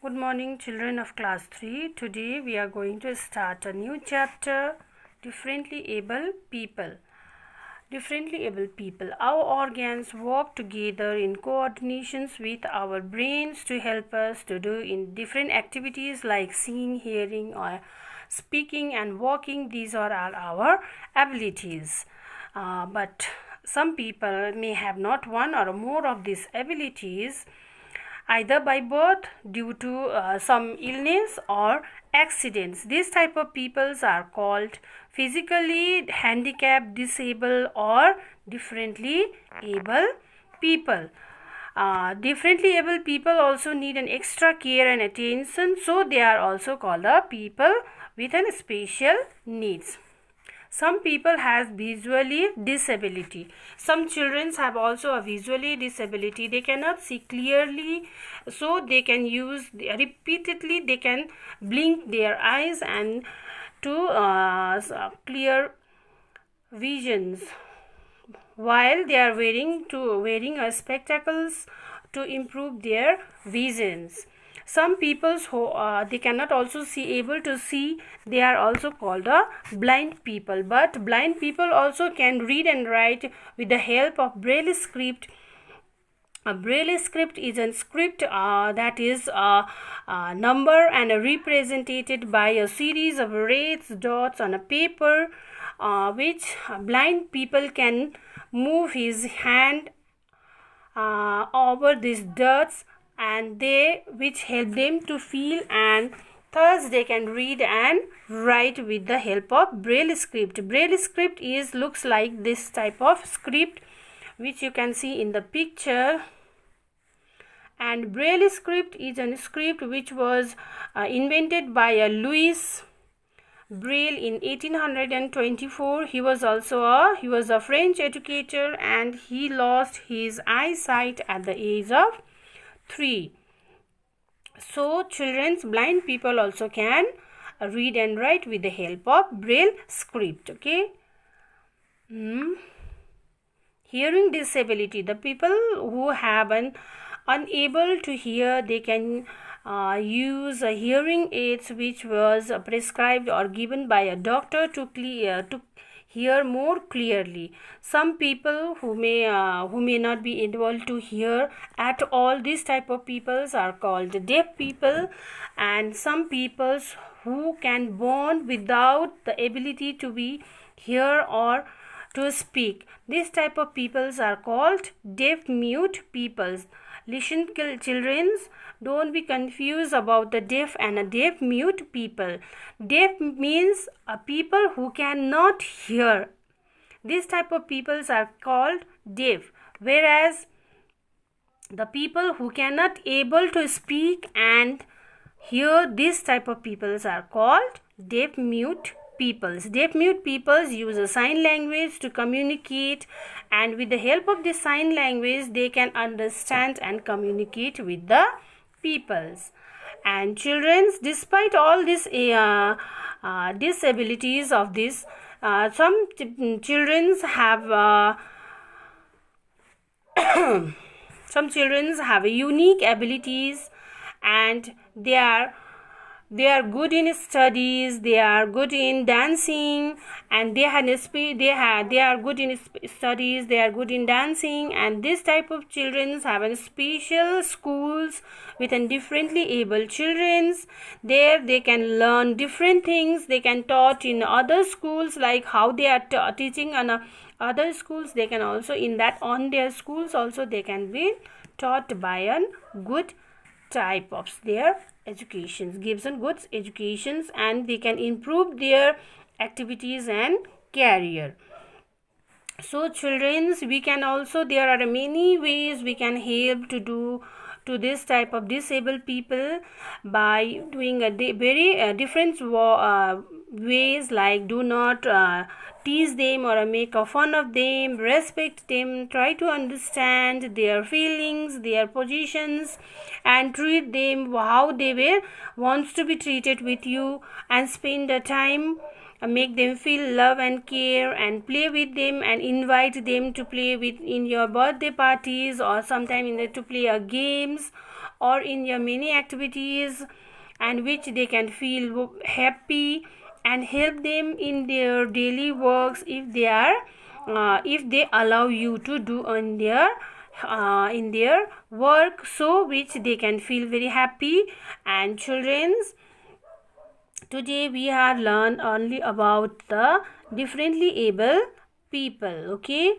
Good morning, children of class 3. Today we are going to start a new chapter, Differently Able People. Differently able people. Our organs work together in coordinations with our brains to help us to do in different activities like seeing, hearing, or speaking and walking. These are all our abilities. But some people may have not one or more of these abilities, either by birth, due to some illness or accidents. These type of peoples are called physically handicapped, disabled, or differently able people. Differently able people also need an extra care and attention, so they are also called the people with an special needs. Some people has visually disability. Some children have also a visually disability. They cannot see clearly, so they can use repeatedly. They can blink their eyes and to clear visions, while they are wearing spectacles to improve their visions. Some people who they cannot also see able to see, they are also called blind people. But blind people also can read and write with the help of braille script. A braille script is a script that is a number and represented by a series of reds, dots on a paper, which blind people can move his hand over these dots, and which help them to feel, and thus they can read and write with the help of braille script. Braille script looks like this type of script which you can see in the picture. And braille script is a script which was invented by Louis Braille in 1824. He was a French educator, and he lost his eyesight at the age of 3. So blind people also can read and write with the help of braille script. Okay. Hearing disability. The people who have an unable to hear, they can use hearing aids which was prescribed or given by a doctor to hear more clearly. Some people who may not be able to hear at all, these type of peoples are called deaf people. And some peoples who can born without the ability to be hear or to speak, these type of peoples are called deaf mute peoples. Listen, children, don't be confused about the deaf and a deaf mute people. Deaf means a people who cannot hear. These type of peoples are called deaf, whereas the people who cannot able to speak and hear, these type of peoples are called deaf mute peoples. Deaf mute peoples use a sign language to communicate, and with the help of this sign language they can understand and communicate with the peoples. And children, despite all these disabilities of this, some children have some children have unique abilities, and they are good in studies, they are good in dancing, and they are good in studies, they are good in dancing. And this type of children have special schools with differently able children. There they can learn different things. They can taught in other schools, like how they are teaching on other schools. They can also on their schools also they can be taught by a good type of their educations, gives them good educations, and they can improve their activities and career. So children, we can also, there are many ways we can help to do to this type of disabled people by doing a very different ways, like do not tease them or make a fun of them, respect them, try to understand their feelings, their positions, and treat them how they wants to be treated with you, and spend the time make them feel love and care, and play with them and invite them to play with in your birthday parties, or sometime to play games, or in your many activities, and which they can feel happy, and help them in their daily works if they allow you to do in their work, so which they can feel very happy. And children's, today we have learned only about the differently able people. Okay,